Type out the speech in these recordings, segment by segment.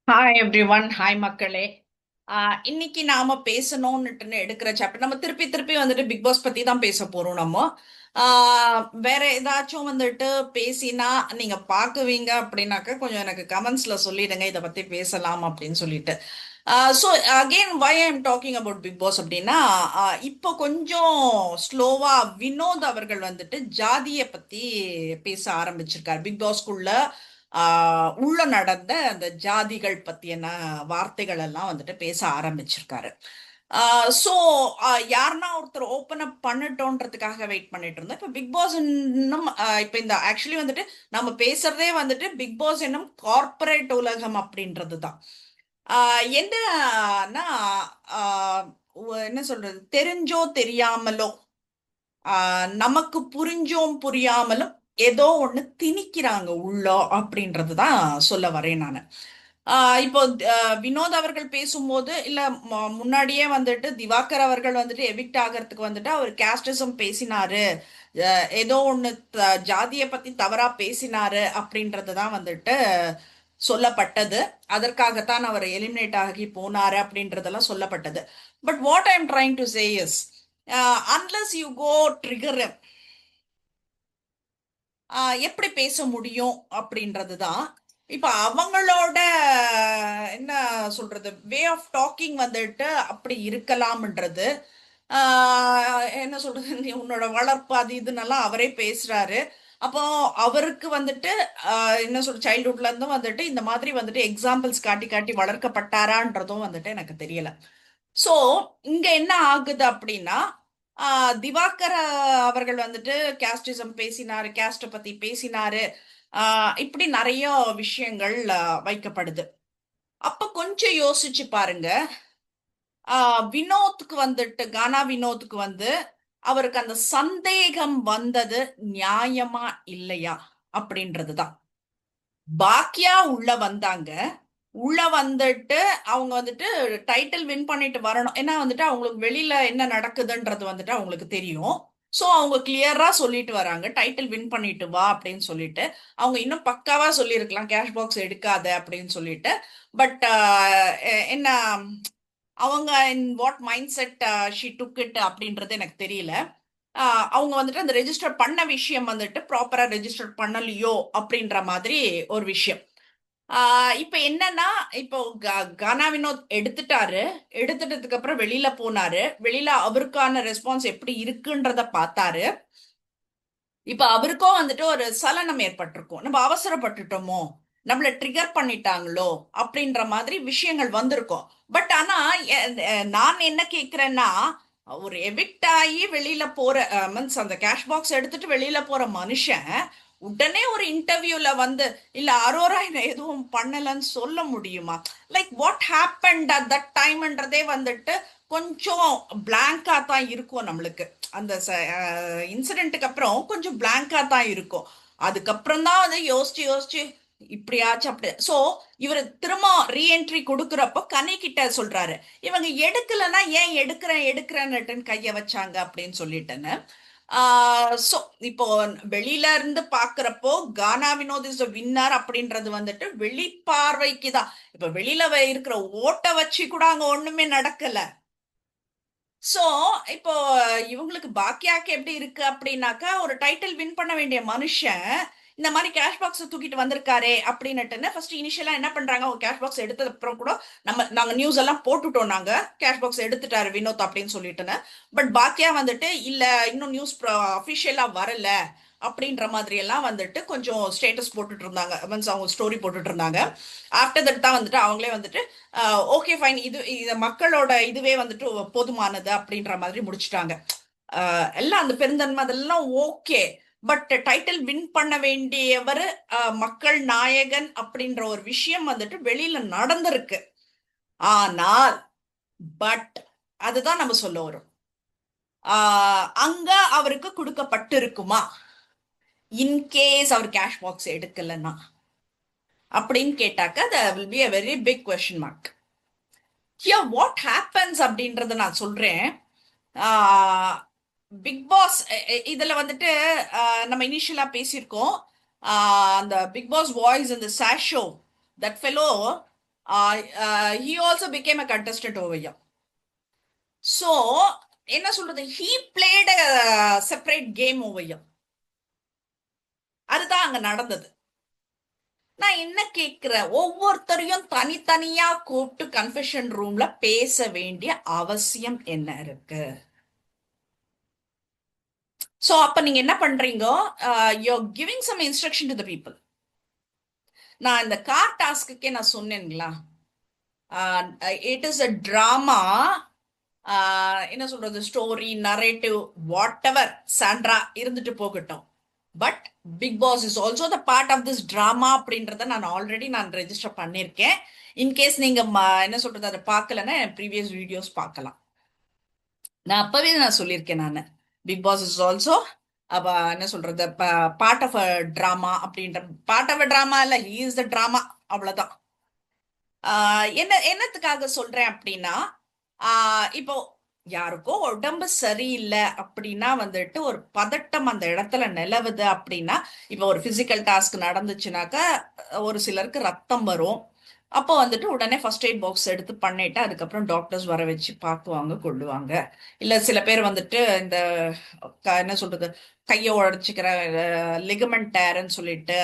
Hi every one, hi மக்களே. இன்னைக்கு நாம பேசணும்னுட்டுன்னு எடுக்கிற சாப்டர் நம்ம திருப்பி திருப்பி வந்துட்டு பிக் பாஸ் பத்தி தான் பேச போறோம் நம்ம. வேற ஏதாச்சும் வந்துட்டு பேசினா நீங்க பாக்குவீங்க அப்படின்னாக்க கொஞ்சம் எனக்கு கமெண்ட்ஸ்ல சொல்லிடுங்க, இதை பத்தி பேசலாம் அப்படின்னு சொல்லிட்டு. So again why I am talking about Bigg Boss அப்படின்னா, இப்போ கொஞ்சம் ஸ்லோவா வினோத் அவர்கள் வந்துட்டு ஜாதியை பத்தி பேச ஆரம்பிச்சிருக்காரு பிக் பாஸ்க்குள்ள. உள்ள நடந்த அந்த ஜாதிகள் பத்தியான வார்த்தைகள் எல்லாம் வந்துட்டு பேச ஆரம்பிச்சிருக்காரு. ஸோ யாருன்னா ஒருத்தர் ஓப்பன் அப் பண்ணட்டோன்றதுக்காக வெயிட் பண்ணிட்டு இருந்தோம். இப்போ பிக் பாஸ் இன்னும் இப்போ இந்த ஆக்சுவலி வந்துட்டு நம்ம பேசுறதே வந்துட்டு பிக் பாஸ் என்னும் கார்ப்பரேட் உலகம் அப்படின்றது தான். என்னன்னா என்ன சொல்றது, தெரிஞ்சோ தெரியாமலோ நமக்கு புரிஞ்சோம் புரியாமலும் ஏதோ ஒண்ணு திணிக்கிறாங்க உள்ள அப்படின்றதுதான் சொல்ல வரேன் நான். இப்போ வினோத் அவர்கள் பேசும்போது இல்ல முன்னாடியே வந்துட்டு திவாகர் அவர்கள் வந்துட்டு எவிக்ட் ஆகிறதுக்கு வந்துட்டு அவர் கேஸ்டிசம் பேசினாரு, ஏதோ ஒண்ணு ஜாதியை பத்தி தவறா பேசினாரு அப்படின்றதுதான் வந்துட்டு சொல்லப்பட்டது. அதற்காகத்தான் அவர் எலிமினேட் ஆகி போனாரு அப்படின்றதெல்லாம் சொல்லப்பட்டது. But what I am trying to say is, unless you go trigger எப்படி பேச முடியும் அப்படின்றது தான். இப்ப அவங்களோட என்ன சொல்றது, வே ஆஃப் டாக்கிங் வந்துட்டு அப்படி இருக்கலாம்ன்றது. என்ன சொல்றது, நீ உன்னோட வளர்ப்பு அது இதுன்னெல்லாம் அவரே பேசுறாரு. அப்போ அவருக்கு வந்துட்டு என்ன சொல்ற, சைல்ட்ஹுட்ல இருந்தும் வந்துட்டு இந்த மாதிரி வந்துட்டு எக்ஸாம்பிள்ஸ் காட்டி காட்டி வளர்க்கப்பட்டாரான்றதும் வந்துட்டு எனக்கு தெரியல. சோ இங்க என்ன ஆகுது அப்படின்னா, திவாகர் அவர்கள் வந்துட்டு கேஸ்டிசம் பேசினாரு, கேஸ்ட பத்தி பேசினாரு, இப்படி நிறைய விஷயங்கள் வைக்கப்படுது. அப்ப கொஞ்சம் யோசிச்சு பாருங்க. வினோத்துக்கு வந்துட்டு, கானா வினோத்துக்கு வந்து அவருக்கு அந்த சந்தேகம் வந்தது நியாயமா இல்லையா அப்படின்றதுதான். பாக்கியா உள்ள வந்தாங்க. உள்ள வந்துட்டு அவங்க வந்துட்டு டைட்டில் வின் பண்ணிட்டு வரணும், ஏன்னா வந்துட்டு அவங்களுக்கு வெளியில என்ன நடக்குதுன்றது வந்துட்டு அவங்களுக்கு தெரியும். சோ அவங்க கிளியரா சொல்லிட்டு வராங்க, டைட்டில் வின் பண்ணிட்டு வா அப்படின்னு சொல்லிட்டு. அவங்க இன்னும் பக்காவா சொல்லியிருக்கலாம் கேஷ் பாக்ஸ் எடுக்காத அப்படின்னு சொல்லிட்டு. பட் என்ன, அவங்க in what mind set she took it அப்படின்றது எனக்கு தெரியல. அவங்க வந்துட்டு அந்த ரெஜிஸ்டர் பண்ண விஷயம் வந்துட்டு ப்ராப்பரா ரெஜிஸ்டர் பண்ணலையோ அப்படின்ற மாதிரி ஒரு விஷயம். இப்ப என்னன்னா, இப்போ கானா வினோத் எடுத்துட்டாரு. எடுத்துட்டதுக்கு அப்புறம் வெளியில போனாரு. வெளியில அவருக்கான ரெஸ்பான்ஸ் எப்படி இருக்குன்றத பார்த்தாரு. இப்ப அவருக்கும் வந்துட்டு ஒரு சலனம் ஏற்பட்டிருக்கும், நம்ம அவசரப்பட்டுட்டோமோ, நம்மள ட்ரிகர் பண்ணிட்டாங்களோ அப்படின்ற மாதிரி விஷயங்கள் வந்திருக்கும். பட் ஆனா நான் என்ன கேக்குறேன்னா, ஒரு எவிக்ட் ஆகி வெளியில போற மீன்ஸ் அந்த கேஷ் பாக்ஸ் எடுத்துட்டு வெளியில போற மனுஷன் உடனே ஒரு இன்டர்வியூல வந்து இல்ல அரோரா என்ன எதுவும் பண்ணலன்னு சொல்ல முடியுமா? Like what happened at that டைம்ன்றதே வந்துட்டு கொஞ்சம் பிளாங்கா தான் இருக்கும் நம்மளுக்கு. அந்த இன்சிடென்ட்டுக்கு அப்புறம் கொஞ்சம் பிளாங்கா தான் இருக்கும். அதுக்கப்புறம் தான் வந்து யோசிச்சு யோசிச்சு இப்படியாச்சு அப்படி. சோ இவர் திரும்ப ரீஎன்ட்ரி கொடுக்குறப்போ கனி கிட்ட சொல்றாரு, இவங்க எடுக்கலன்னா ஏன் எடுக்கிறேன் எடுக்கிறேன்னு கைய வச்சாங்க அப்படின்னு சொல்லிட்டேன்னு. சோ இப்போ வெளியில இருந்து பாக்குறப்போ கானா வினோத் இஸ் வின்னர் அப்படின்றது வந்துட்டு வெளிப்பார்வைக்கு தான். இப்ப வெளியில இருக்கிற ஓட்ட வச்சு கூட அங்க ஒண்ணுமே நடக்கல. சோ இப்போ இவங்களுக்கு பாக்கியாக்கு எப்படி இருக்கு அப்படின்னாக்கா, ஒரு டைட்டில் வின் பண்ண வேண்டிய மனுஷன் இந்த மாதிரி கேஷ் பாக்ஸ் தூக்கிட்டு வந்திருக்காரே அப்படின்னுட்டு ஃபர்ஸ்ட் இனிஷியலா என்ன பண்றாங்க, ஒரு கேஷ் பாக்ஸ் எடுத்தது அப்புறம் கூட நாங்க நியூஸ் எல்லாம் போட்டுட்டோம், நாங்க கேஷ் பாக்ஸ் எடுத்துட்டாரு வினோத் அப்படின்னு சொல்லிட்டுன்னு. பட் பாக்கியா வந்துட்டு இல்ல, இன்னும் நியூஸ் அபிஷியலா வரல அப்படின்ற மாதிரி எல்லாம் வந்துட்டு கொஞ்சம் ஸ்டேட்டஸ் போட்டுட்டு இருந்தாங்க, மீன்ஸ் அவங்க ஸ்டோரி போட்டுட்டு இருந்தாங்க. ஆஃப்டர் தட் தான் வந்துட்டு அவங்களே வந்துட்டு ஓகே ஃபைன், இது மக்களோட இதுவே வந்துட்டு போதுமானது அப்படின்ற மாதிரி முடிச்சுட்டாங்க. எல்லாம் அந்த பெருந்தன்மை அதெல்லாம் ஓகே. பட் டைட்டில் வின் பண்ண வேண்டியவர் மக்கள் நாயகன் அப்படின்ற ஒரு விஷயம் வந்துட்டு வெளியில நடந்திருக்கு. ஆனால் பட் அதுதான் நம்ம சொல்ல வரும். அங்க அவருக்கு கொடுக்கப்பட்டிருக்குமா இன்கேஸ் அவர் கேஷ் பாக்ஸ் எடுக்கலன்னா அப்படின்னு கேட்டாக்க that will be a very big question mark. Here what happens அப்படின்றத நான் சொல்றேன். பிக் பாஸ் இதுல வந்துட்டு நம்ம இனிஷியலா பேசியிருக்கோம். அந்த பிக் பாஸ் வாய்ஸ் இந்த சாஷோ, that fellow He also became a contestant over here. So என்ன சொல்றது, he played a separate game over here. அதுதான் அங்க நடந்தது. நான் என்ன கேக்குறேன், ஒவ்வொருத்தரையும் தனித்தனியா கூப்பிட்டு கன்ஃபெஷன் ரூம்ல பேச வேண்டிய அவசியம் என்ன இருக்கு? சோ அப்ப நீங்க என்ன பண்றீங்க, you giving some instruction to the people. நான் இந்த கார் டாஸ்க்குக்கே நான் சொன்னேங்களா, இட் இஸ் அ டிராமா. என்ன சொல்றது, story narrative whatever Sandra இருந்துட்டு போகட்டும், but Bigg Boss is also the part of this drama அப்படின்றத நான் ஆல்ரெடி ரெஜிஸ்டர் பண்ணியிருக்கேன். இன்கேஸ் நீங்க என்ன சொல்றது அதை பார்க்கலன்னா ப்ரீவியஸ் வீடியோஸ் பார்க்கலாம். நான் அப்பவே நான் சொல்லியிருக்கேன், நான் பிக் பாஸ் இஸ் ஆல்சோ அப்ப என்ன சொல்றது பார்ட் ஆஃப் அ டிராமா அப்படின்ற. பார்ட் ஆஃப் அ டிராமா இல்ல, ஹி இஸ் த டிராமா, அவ்வளவுதான். என்னத்துக்காக சொல்றேன் அப்படின்னா, இப்போ யாருக்கோ உடம்பு சரியில்லை அப்படின்னா வந்துட்டு ஒரு பதட்டம் அந்த இடத்துல நிலவுது அப்படின்னா, இப்போ ஒரு பிசிக்கல் டாஸ்க் நடந்துச்சுனாக்கா ஒரு சிலருக்கு ரத்தம் வரும். அப்போ வந்துட்டு உடனே ஃபர்ஸ்ட் எய்ட் பாக்ஸ் எடுத்து பண்ணிட்டு அதுக்கப்புறம் டாக்டர்ஸ் வர வச்சு பார்க்குவாங்க, கொள்ளுவாங்க. இல்ல சில பேர் வந்துட்டு இந்த என்ன சொல்றது கையை உடைச்சிக்கிற லிகமெண்ட் டேர்ன்னு சொல்லிட்டு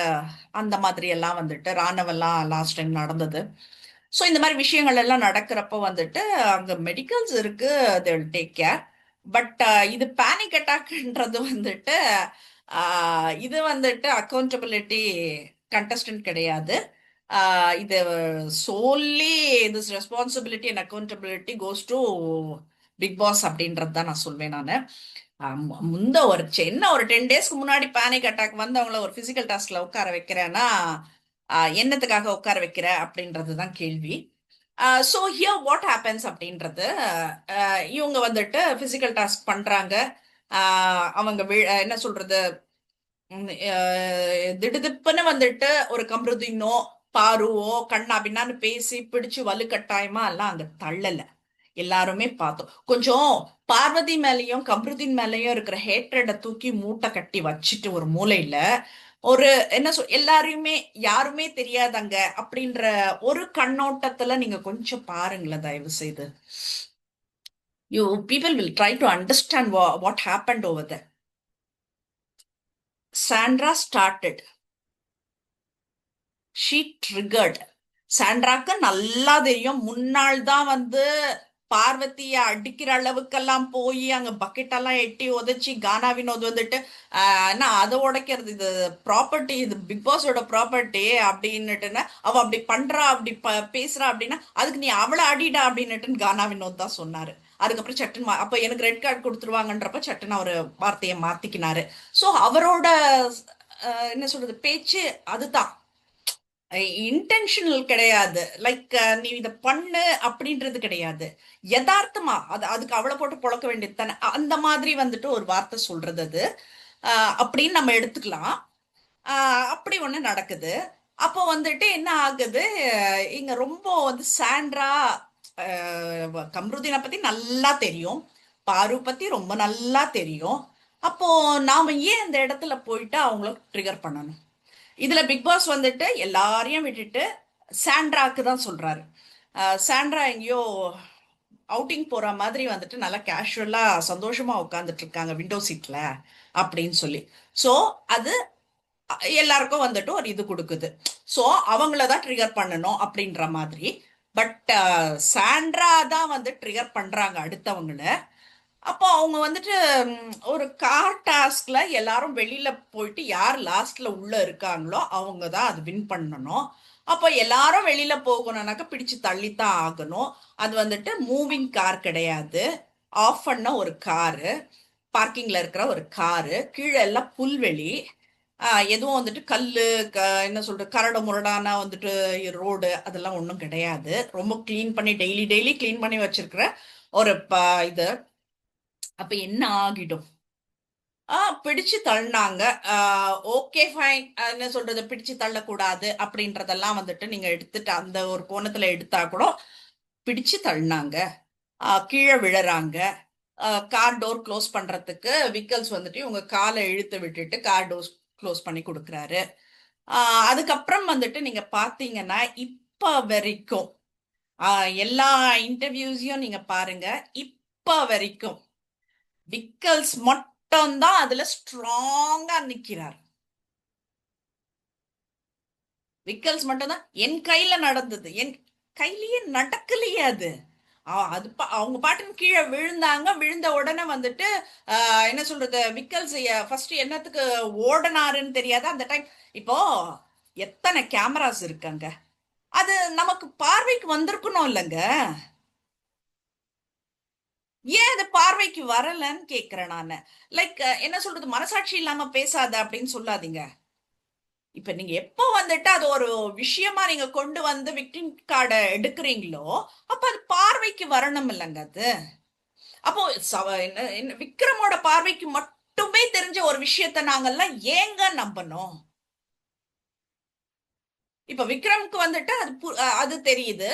அந்த மாதிரி எல்லாம் வந்துட்டு ராணுவெல்லாம் லாஸ்ட் டைம் நடந்தது. ஸோ இந்த மாதிரி விஷயங்கள் எல்லாம் நடக்கிறப்போ வந்துட்டு அங்க மெடிக்கல்ஸ் இருக்கு, they will take care. But இது பேனிக் அட்டாக்ன்றது வந்துட்டு இது வந்துட்டு அக்கௌண்டபிலிட்டி கண்டஸ்டன்ட் கிடையாது. இது solely this responsibility and accountability goes to Bigg Boss அப்படின்றது தான் நான் சொல்வேன். நான் முந்த ஒரு சின்ன ஒரு 10 டேஸ்க்கு முன்னாடி பேனிக் அட்டாக் வந்து அவங்கள ஒரு பிசிக்கல் டாஸ்க்ல உட்கார வைக்கிறேன்னா என்னத்துக்காக உட்கார வைக்கிற அப்படின்றது தான் கேள்வி. ஸோ ஹியர் வாட் ஹேப்பன்ஸ் அப்படின்றது, இவங்க வந்துட்டு பிசிக்கல் டாஸ்க் பண்றாங்க. அவங்க என்ன சொல்றது திடுதிப்புன்னு வந்துட்டு ஒரு கம்ருதீனோ பாருவோ கண்ணா பின்னான்னு பேசி பிடிச்சு வலுக்கட்டாயமா எல்லாம் அங்க தள்ளல. எல்லாருமே பார்த்தோம். கொஞ்சம் பார்வதி மேலயும் கம்ருதீன் மேலயும் இருக்கிற ஹேட்ரட தூக்கி மூட்டை கட்டி வச்சுட்டு ஒரு மூலையில ஒரு என்ன எல்லாரையுமே யாருமே தெரியாதங்க அப்படின்ற ஒரு கண்ணோட்டத்துல நீங்க கொஞ்சம் பாருங்களேன் தயவு செய்து. You people will try to understand what happened over the. Sandra started, she triggered. சாண்ட்ராக்கு நல்லா தெரியும், முன்னாள் தான் வந்து பார்வதிய அடிக்கிற அளவுக்கெல்லாம் போய் அங்க பக்கெட் எல்லாம் எட்டி உதைச்சி கானா வினோத் வந்துட்டு அதை உடைக்கிறது இது ப்ராப்பர்ட்டி, இது பிக் பாஸோட ப்ராப்பர்ட்டி அப்படின்னுட்டுன்னு அவ அப்படி பண்றா அப்படி பேசுறா அப்படின்னா அதுக்கு நீ அவளை அடிடா அப்படின்னுட்டு கானா வினோத் தான் சொன்னாரு. அதுக்கப்புறம் சட்டுன்னு அப்ப எனக்கு ரெட் கார்டு கொடுத்துருவாங்கன்றப்ப சட்டுன்னு அவர் வார்த்தையை மாத்திக்கினாரு. ஸோ அவரோட என்ன சொல்றது பேச்சு அதுதான், இன்டென்ஷனல் கிடையாது. லைக் நீ இதை பண்ணு அப்படின்றது கிடையாது, யதார்த்தமா அதுக்கு அவளை போட்டு பொழக்க வேண்டியது தானே, அந்த மாதிரி வந்துட்டு ஒரு வார்த்தை சொல்றது அது அப்படின்னு நம்ம எடுத்துக்கலாம். அப்படி ஒண்ணு நடக்குது. அப்போ வந்துட்டு என்ன ஆகுது, இங்க ரொம்ப வந்து சாண்ட்ரா கம்ருதீனை பத்தி நல்லா தெரியும், பாரு பத்தி ரொம்ப நல்லா தெரியும். அப்போ நாம ஏன் அந்த இடத்துல போயிட்டு அவங்கள ட்ரிகர் பண்ணணும்? இதுல பிக் பாஸ் வந்துட்டு எல்லாரையும் விட்டுட்டு சாண்ட்ராக்கு தான் சொல்றாரு. சாண்ட்ரா எங்கேயோ அவுட்டிங் போற மாதிரி வந்துட்டு நல்லா கேஷுவலா சந்தோஷமா உட்காந்துட்டு இருக்காங்க விண்டோ சீட்ல அப்படின்னு சொல்லி. சோ அது எல்லாருக்கும் வந்துட்டு ஒரு இது கொடுக்குது. சோ அவங்களதான் ட்ரிகர் பண்ணணும் அப்படின்ற மாதிரி. பட் சாண்ட்ரா தான் வந்து ட்ரிகர் பண்றாங்க அடுத்தவங்கள. அப்போ அவங்க வந்துட்டு ஒரு கார் டாஸ்க்ல எல்லாரும் வெளியில போயிட்டு யார் லாஸ்ட்ல உள்ள இருக்காங்களோ அவங்க தான் அது வின் பண்ணணும். அப்போ எல்லாரும் வெளியில போகணும்னாக்க பிடிச்சு தள்ளித்தான் ஆகணும். அது வந்துட்டு மூவிங் கார் கிடையாது, ஆஃப் பண்ண ஒரு காரு, பார்க்கிங்ல இருக்கிற ஒரு காரு, கீழே எல்லாம் புல்வெளி, எதுவும் வந்துட்டு கல்லு என்ன சொல்றது கரடு முரடான வந்துட்டு ரோடு அதெல்லாம் ஒன்றும் கிடையாது. ரொம்ப கிளீன் பண்ணி டெய்லி டெய்லி கிளீன் பண்ணி வச்சிருக்கிற ஒரு இது. அப்ப என்ன ஆகிடும், பிடிச்சு தள்ளினாங்க, ஓகே ஃபைன், என்ன சொல்றது பிடிச்சு தள்ளக்கூடாது அப்படின்றதெல்லாம் வந்துட்டு நீங்க எடுத்துட்டு அந்த ஒரு கோணத்துல எடுத்தா கூட பிடிச்சு தள்ளினாங்க, கீழே விழறாங்க, கார் டோர் க்ளோஸ் பண்றதுக்கு விக்கல்ஸ் வந்துட்டு உங்க காலை இழுத்து விட்டுட்டு கார் டோர் க்ளோஸ் பண்ணி கொடுக்குறாரு. அதுக்கப்புறம் வந்துட்டு நீங்க பாத்தீங்கன்னா இப்ப வரைக்கும் எல்லா இன்டர்வியூஸையும் நீங்க பாருங்க. இப்ப வரைக்கும் விக்கல்ஸ் மட்டும்தான் அதுல ஸ்ட்ராங்கா நிக்கிறார். விக்கல்ஸ் மட்டும்தான். என் கையில நடந்தது, என் கையிலயே நடக்கலையே அது. அது அவங்க பாட்டுன்னு கீழே விழுந்தாங்க. விழுந்த உடனே வந்துட்டு என்ன சொல்றது, விக்கல்ஸ் ஃபர்ஸ்ட் என்னத்துக்கு ஓடனாருன்னு தெரியாது அந்த டைம். இப்போ எத்தனை கேமராஸ் இருக்காங்க, அது நமக்கு பார்வைக்கு வந்திருக்கணும் இல்லைங்க? ஏன் அது பார்வைக்கு வரலன்னு கேக்குறேன் நானு. லைக் என்ன சொல்றது, மனசாட்சி இல்லாம பேசாத அப்படின்னு சொல்லாதீங்க. இப்ப நீங்க எப்போ வந்துட்டு அது ஒரு விஷயமா நீங்க கொண்டு வந்து விக்டிம் கார்டை எடுக்கிறீங்களோ, அப்ப அது பார்வைக்கு வரணும் இல்லைங்க அது. அப்போ விக்ரமோட பார்வைக்கு மட்டுமே தெரிஞ்ச ஒரு விஷயத்த நாங்கெல்லாம் ஏங்க நம்பணும்? இப்ப விக்ரம்க்கு வந்துட்டு அது தெரியுது.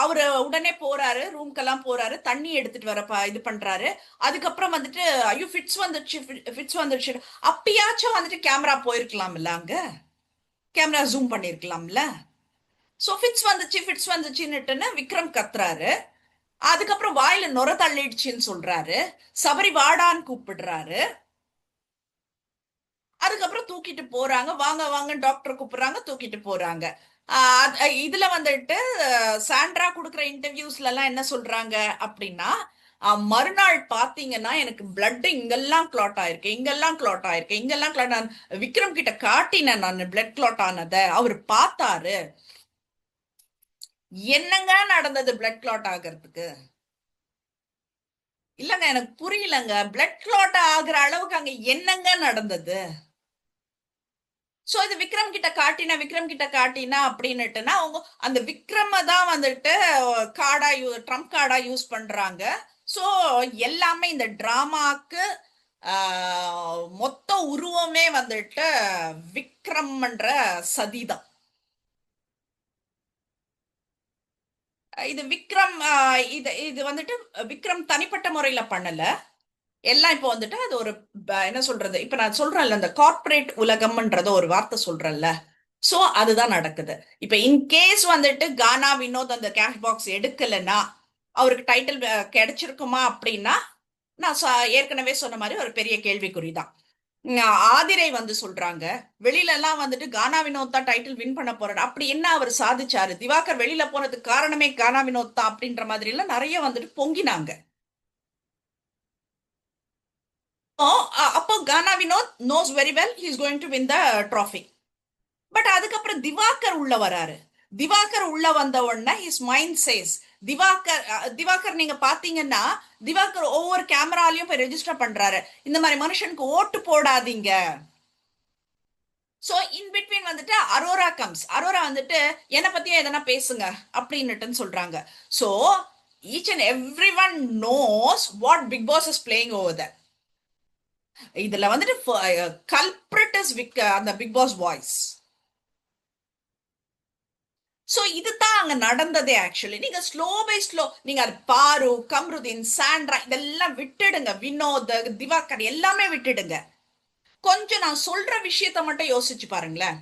அவரு உடனே போறாரு, ரூம்க்கெல்லாம் போறாரு, தண்ணி எடுத்துட்டு வர இது பண்றாரு. அதுக்கப்புறம் வந்துட்டு ஐயோ ஃபிட்ஸ் வந்துருச்சு, ஃபிட்ஸ் வந்துருச்சு. அப்பயாச்சும் வந்துட்டு கேமரா போயிருக்கலாம்ல, அங்க கேமரா ஜூம் பண்ணிருக்கலாம்ல. சோ ஃபிட்ஸ் வந்துச்சுன்னுட்டுன்னு விக்ரம் கத்துறாரு. அதுக்கப்புறம் வாயில நுர தள்ளிடுச்சுன்னு சொல்றாரு. சபரி வாடான்னு கூப்பிடுறாரு. அதுக்கப்புறம் தூக்கிட்டு போறாங்க. வாங்க வாங்க டாக்டர் கூப்பிடுறாங்க, தூக்கிட்டு போறாங்க. இதுல வந்துட்டு சாண்ட்ரா கொடுக்குற இன்டர்வியூஸ்ல எல்லாம் என்ன சொல்றாங்க அப்படின்னா, மறுநாள் பாத்தீங்கன்னா எனக்கு பிளட் இங்கெல்லாம் கிளாட் ஆயிருக்கு, இங்கெல்லாம் கிளாட் ஆயிருக்கு, இங்கெல்லாம் கிளாட். விக்ரம் கிட்ட காட்டினேன் நான் பிளட் கிளாட் ஆனத, அவர் பார்த்தாரு. என்னங்க நடந்தது பிளட் கிளாட் ஆகிறதுக்கு? இல்லங்க, எனக்கு புரியலங்க. பிளட் கிளாட் ஆகுற அளவுக்கு அங்க என்னங்க நடந்தது? சோ இது விக்ரம் கிட்ட காட்டினா அப்படின்னுட்டுனா அவங்க அந்த விக்ரம தான் வந்துட்டு ட்ரம்ப் கார்டா யூஸ் பண்றாங்க. சோ எல்லாமே இந்த டிராமாக்கு மொத்த உருவமே வந்துட்டு விக்ரம்ன்ற சதிதான். இது விக்ரம் இது இது வந்துட்டு விக்ரம் தனிப்பட்ட முறையில பண்ணல. எல்லாம் இப்போ வந்துட்டு அது ஒரு என்ன சொல்றது, இப்ப நான் சொல்றேன்ல, இந்த கார்ப்பரேட் உலகம்ன்றத ஒரு வார்த்தை சொல்றேன்ல. சோ அதுதான் நடக்குது. இப்ப இன்கேஸ் வந்துட்டு கானா வினோத் அந்த கேஷ் பாக்ஸ் எடுக்கலன்னா அவருக்கு டைட்டில் கிடைச்சிருக்குமா அப்படின்னா, நான் ஏற்கனவே சொன்ன மாதிரி ஒரு பெரிய கேள்விக்குறிதான். ஆதிரை வந்து சொல்றாங்க, வெளியில எல்லாம் வந்துட்டு கானா வினோத் தான் டைட்டில் வின் பண்ண போறாரு. அப்படி என்ன அவர் சாதிச்சாரு? திவாகர் வெளியில போனதுக்கு காரணமே கானா வினோத் தான் அப்படின்ற மாதிரி எல்லாம் நிறைய வந்துட்டு பொங்கினாங்க. அப்போ Gana Vinoth knows very well he is going to win the trophy. But அதுக்கப்புறம் திவாகர் உள்ள வராரு. திவாகர் உள்ள வந்த உடனே ஹிஸ் மைண்ட் சேஸ் திவாகர் நீங்க பாத்தீங்கன்னா, திவாகர் ஒவ்வொரு கேமராலையும் போய் ரெஜிஸ்டர் பண்றாரு, இந்த மாதிரி மனுஷனுக்கு ஓட்டு போடாதீங்க. சோ இன் பிட்வீன் வந்துட்டு அரோரா வந்துட்டு என்ன பத்தியும் எதனா பேசுங்க அப்படின்னுட்டு சொல்றாங்க. So each and every one knows what Bigg Boss is playing over the. இதுல வந்துட்டு கல்பிரட் இஸ் அந்த பிக் பாஸ் வாய்ஸ். சோ இதுதான் அங்க நடந்ததே. ஆக்சுவலி நீங்க ஸ்லோ பை ஸ்லோ நீங்க அது பாரு, கம்ருதீன், சாண்ட்ரா இதெல்லாம் விட்டுடுங்க, வினோத், திவாகர் எல்லாமே விட்டுடுங்க. கொஞ்சம் நான் சொல்ற விஷயத்த மட்டும் யோசிச்சு பாருங்களேன்.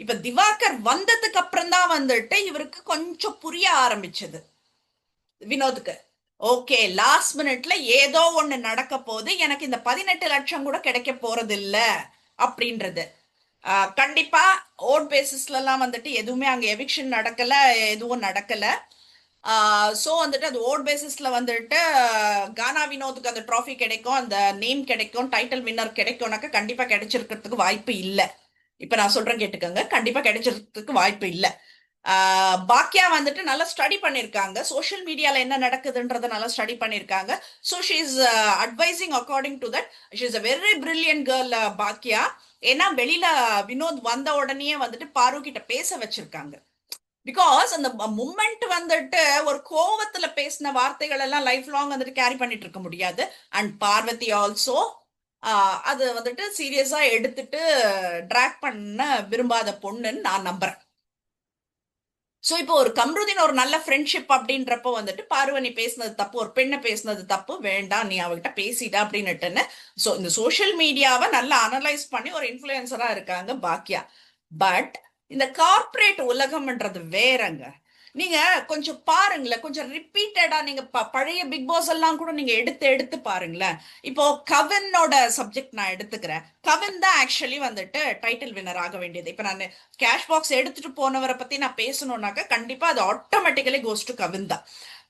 இப்ப திவாகர் வந்ததுக்கு அப்புறம் தான் வந்துட்டு இவருக்கு கொஞ்சம் புரிய ஆரம்பிச்சது வினோத்துக்கு. ஓகே, லாஸ்ட் மினிட்ல ஏதோ ஒண்ணு நடக்க போகுது, எனக்கு இந்த 18 லட்சம் கூட கிடைக்க போறது இல்ல அப்படின்றது. கண்டிப்பா ஓட் பேசிஸ்ல எல்லாம் வந்துட்டு எதுவுமே அங்க எவிக்ஷன் நடக்கல, எதுவும் நடக்கல. சோ வந்துட்டு அது ஓட் பேசிஸ்ல வந்துட்டு கானா வினோத்துக்கு அந்த ட்ராஃபி கிடைக்கும், அந்த நேம் கிடைக்கும், டைட்டில் வின்னர் கிடைக்கும்னாக்க கண்டிப்பா கிடைச்சிருக்கிறதுக்கு வாய்ப்பு இல்லை. இப்ப நான் சொல்றேன் கேட்டுக்கோங்க, கண்டிப்பா கிடைச்சிருக்கிறதுக்கு வாய்ப்பு இல்லை. பாக்கியா வந்துட்டு நல்லா ஸ்டடி பண்ணிருக்காங்க, சோஷியல் மீடியால என்ன நடக்குதுன்றத நல்லா ஸ்டடி பண்ணிருக்காங்க. So she is advising according to that. She is a very brilliant girl பாக்கியா. ஏன்னா வெளியில வினோத் வந்த உடனே வந்துட்டு பாரு கிட்ட பேச வச்சிருக்காங்க. பிகாஸ் அந்த மூமெண்ட் வந்துட்டு ஒரு கோவத்துல பேசின வார்த்தைகள் எல்லாம் லைஃப் லாங் வந்துட்டு கேரி பண்ணிட்டு இருக்க முடியாது. அண்ட் பார்வதி ஆல்சோ அது வந்துட்டு சீரியஸா எடுத்துட்டு ட்ராக் பண்ண விரும்பாத பொண்ணுன்னு நான் நம்புறேன். சோ இப்போ ஒரு கம்ருதீன் ஒரு நல்ல ஃப்ரெண்ட்ஷிப் அப்படின்றப்போ வந்துட்டு பார்வனி பேசினது தப்பு, ஒரு பெண்ணை பேசினது தப்பு, வேண்டாம் நீ அவகிட்ட பேசிட்ட அப்படின்னுட்டுன்னு. சோ இந்த சோஷியல் மீடியாவை நல்லா அனலைஸ் பண்ணி ஒரு இன்ஃபுளுசரா இருக்காங்க பாக்கியா. பட் இந்த கார்ப்பரேட் உலகம்ன்றது வேறங்க. நீங்க கொஞ்சம் பாருங்களேன், கொஞ்சம் ரிப்பீட்டடா நீங்க பழைய பிக் பாஸ் எல்லாம் கூட நீங்க எடுத்து எடுத்து பாருங்களேன். இப்போ கவினோட சப்ஜெக்ட் நான் எடுத்துக்கிறேன். கவின் தான் ஆக்சுவலி வந்துட்டு டைட்டில் வின்னர் ஆக வேண்டியது. இப்ப நான் கேஷ் பாக்ஸ் எடுத்துட்டு போனவரை பத்தி நான் பேசணும்னாக்க கண்டிப்பா அது ஆட்டோமேட்டிக்கலி கோஸ் டு கவின் தான்.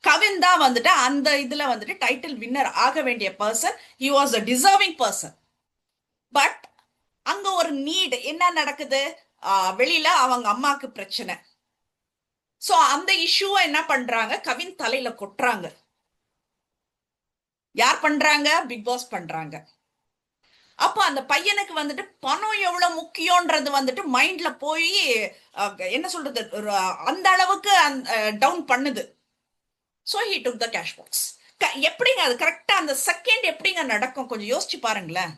கவின் தான் வந்துட்டு அந்த இதுல வந்துட்டு டைட்டில் வின்னர் ஆக வேண்டிய person. He was a deserving person. But அங்க ஒரு நீட் என்ன நடக்குது, வெளியில அவங்க அம்மாக்கு பிரச்சனை. சோ அந்த இஷ்யூவை என்ன பண்றாங்க, கவின் தலையில கொட்டுறாங்க. யார் பண்றாங்க? பிக் பாஸ் பண்றாங்க. அப்போ அந்த பையனுக்கு வந்துட்டு பணம் எவ்வளவு முக்கியம்ன்றது வந்துட்டு மைண்ட்ல போய் என்ன சொல்றது, அந்த அளவுக்கு டவுன் பண்ணுது. So he took the cash box. எப்படிங்க அது கரெக்டா அந்த செகண்ட் எப்படிங்க நடக்கும், கொஞ்சம் யோசிச்சு பாருங்களேன்.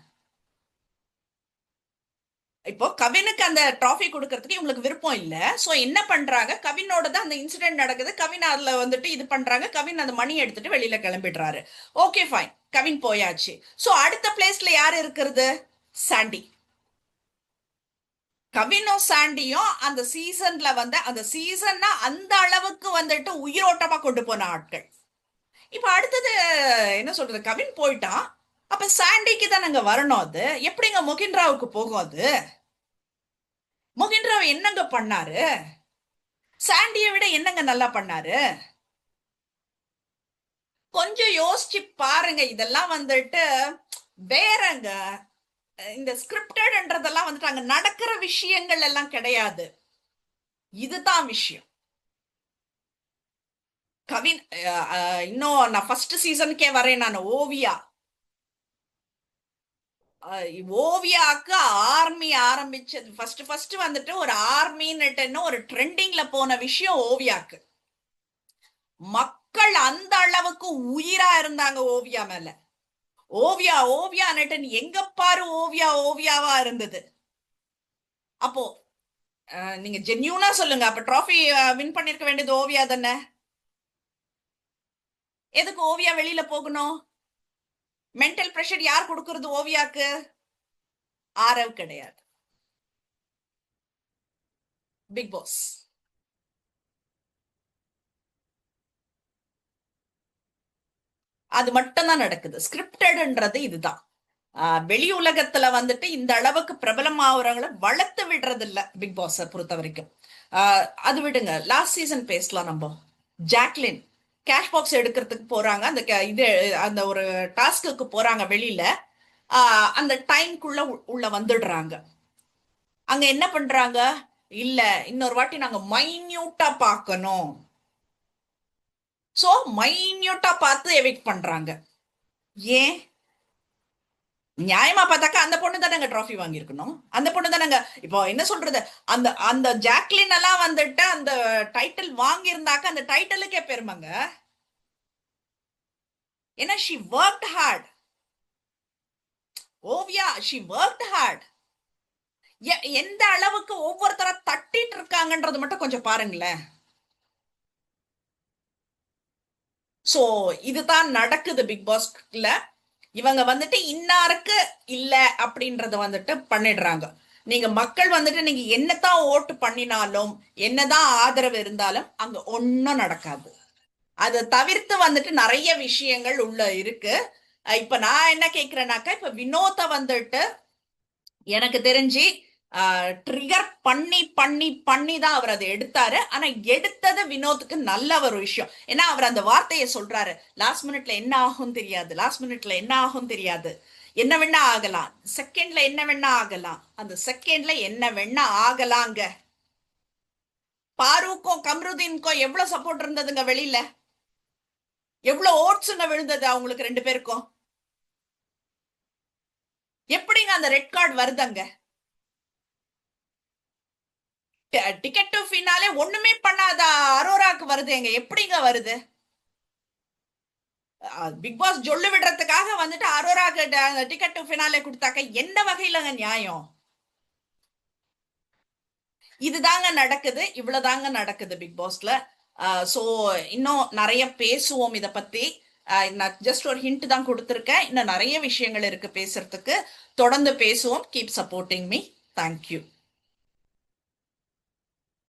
இப்போ கவினுக்கு அந்த டிராஃபி கொடுக்கறதுக்கு இவங்களுக்கு விருப்பம் இல்ல. சோ என்ன பண்றாங்க, கவினோட தான் அந்த இன்சிடென்ட் நடக்குது. கவின் அதுல வந்துட்டு இது பண்றாங்க. கவின் அந்த மணி எடுத்துட்டு வெளியில கிளம்பிடுறாரு. ஓகே ஃபைன், கவின் போயாச்சு. சோ அடுத்த பிளேஸ்ல யார் இருக்கிறது? சாண்டி. கவினும் சாண்டியும் அந்த சீசன்ல வந்து அந்த சீசன்னா அந்த அளவுக்கு வந்துட்டு உயிரோட்டமா கொண்டு போன ஆட்கள். இப்ப அடுத்தது என்ன சொல்றது, கவின் போயிட்டான். அப்ப சாண்டிக்கு தான் அங்க வரணும். அது எப்படிங்க மொகின்ராவுக்கு போகும்? அது மொகின்ராவ் என்னங்க பண்ணாரு? சாண்டியை விட என்னங்க நல்லா பண்ணாரு? கொஞ்சம் யோசிச்சு பாருங்க. இதெல்லாம் வந்துட்டு வேறங்க. இந்த ஸ்கிரிப்டட்ன்றதெல்லாம் வந்துட்டு அங்க நடக்கிற விஷயங்கள் எல்லாம் கிடையாது. இதுதான் விஷயம். கவின் இன்னும் நான் ஃபர்ஸ்ட் சீசனுக்கே வரேன். நான் ஓவியா, ஓவியாக்கு ஆர்மி ஆரம்பிச்சது ஃபர்ஸ்ட் ஃபர்ஸ்ட் வந்துட்டு ஒரு ஆர்மின்னு ஒரு ட்ரெண்டிங்ல போன விஷயம் ஓவியாக்கு. மக்கள் அந்த அளவுக்கு உயிரா இருந்தாங்க ஓவியா மேல. ஓவியா ஓவியா நட்டன் எங்க பாரு ஓவியா ஓவியாவா இருந்தது. அப்போ நீங்க ஜென்யூனா சொல்லுங்க, அப்ப டிராஃபி வின் பண்ணிருக்க வேண்டியது ஓவியா தானே? எதுக்கு ஓவியா வெளியில போகணும்? மென்டல் பிரஷர் யார் கொடுக்கறது ஓவியாக்கு? ஆரவ் கிடையாது, பிக் பாஸ். அது மட்டும் தான் நடக்குது. ஸ்கிரிப்டட்ன்றது இதுதான். வெளி உலகத்துல வந்துட்டு இந்த அளவுக்கு பிரபலம் ஆகுறவங்களை வளர்த்து விடுறது இல்ல பிக் பாஸ் பொறுத்த வரைக்கும். அது விடுங்க, லாஸ்ட் சீசன் பேசலாம் நம்ம. ஜாக்லின் கேஷ் பாக்ஸ் எடுக்கிறதுக்கு போறாங்க. அந்த இது அந்த ஒரு டாஸ்க்கு போறாங்க வெளியில. அந்த டைம்குள்ள உள்ள வந்துடுறாங்க. அங்க என்ன பண்றாங்க, இல்ல இன்னொரு வாட்டி நாங்க மைன்யூட்டா பார்க்கணும். சோ மைன்யூட்டா பார்த்து எவிக்ட் பண்றாங்க. ஏன்? நியாயமா பார்த்தாக்கா அந்த பொண்ணு தானங்க டிராஃபி வாங்கியிருக்கணும். அந்த பொண்ணு தானங்க இப்போ என்ன சொல்றது, அந்த அந்த ஜாக்லின் எல்லாம் வந்துட்டு அந்த டைட்டில் வாங்கியிருந்தாக்க அந்த டைட்டிலுக்கே பெருமைங்க. ஏன்னா she worked hard. Oviya she worked hard. எந்த அளவுக்கு ஒவ்வொருத்தர தட்டிட்டு இருக்காங்கன்றது மட்டும் கொஞ்சம் பாருங்களேன். சோ இதுதான் நடக்குது பிக் பாஸ்ல. இவங்க வந்துட்டு இன்னாருக்கு இல்ல அப்படின்றத வந்துட்டு பண்ணிடுறாங்க. நீங்க மக்கள் வந்துட்டு நீங்க என்னதான் ஓட்டு பண்ணினாலும் என்னதான் ஆதரவு இருந்தாலும் அங்க ஒன்னும் நடக்காது. அதை தவிர்த்து வந்துட்டு நிறைய விஷயங்கள் உள்ள இருக்கு. இப்ப நான் என்ன கேக்குறேன்னாக்கா, இப்ப வினோத வந்துட்டு எனக்கு தெரிஞ்சு ட்ரிகர் பண்ணி பண்ணி பண்ணி தான் அவர் அதை எடுத்தாரு. ஆனா எடுத்தது வினோத்துக்கு நல்ல ஒரு விஷயம். ஏன்னா அவர் அந்த வார்த்தையை சொல்றாரு, லாஸ்ட் மினிட்ல என்ன ஆகும் தெரியாது, லாஸ்ட் மினிட்ல என்ன ஆகும் தெரியாது, என்ன வேணா ஆகலாம், செகண்ட்ல என்ன வேணா ஆகலாம், அந்த செகண்ட்ல என்ன வேணா ஆகலாங்க. பாருக்கும் கம்ருதீனுக்கும் எவ்வளவு சப்போர்ட் இருந்ததுங்க வெளியில. எவ்வளவு ஓட்ஸுங்க விழுந்தது அவங்களுக்கு ரெண்டு பேருக்கும். எப்படிங்க அந்த ரெட் கார்டு வருதுங்க? டிக்கெட் டு ஃபினாலே ஒண்ணுமே பண்ணாத அரோராக்கு வருதுங்க, எப்படிங்க வருது? பிக் பாஸ் ஜொல்லு விடுறதுக்காக வந்துட்டு அரோராக்கு டிக்கெட் டு ஃபினாலே கொடுத்தாக்க என்ன வகையிலங்க நியாயம்? இதுதாங்க நடக்குது, இவ்வளவுதாங்க நடக்குது பிக் பாஸ்ல. சோ இன்னும் நிறைய பேசுவோம் இத பத்தி. நான் ஜஸ்ட் ஒரு ஹிண்ட் தான் கொடுத்துருக்கேன். இன்னும் நிறைய விஷயங்கள் இருக்கு பேசுறதுக்கு. தொடர்ந்து பேசுவோம். Keep supporting me. தேங்க்யூ.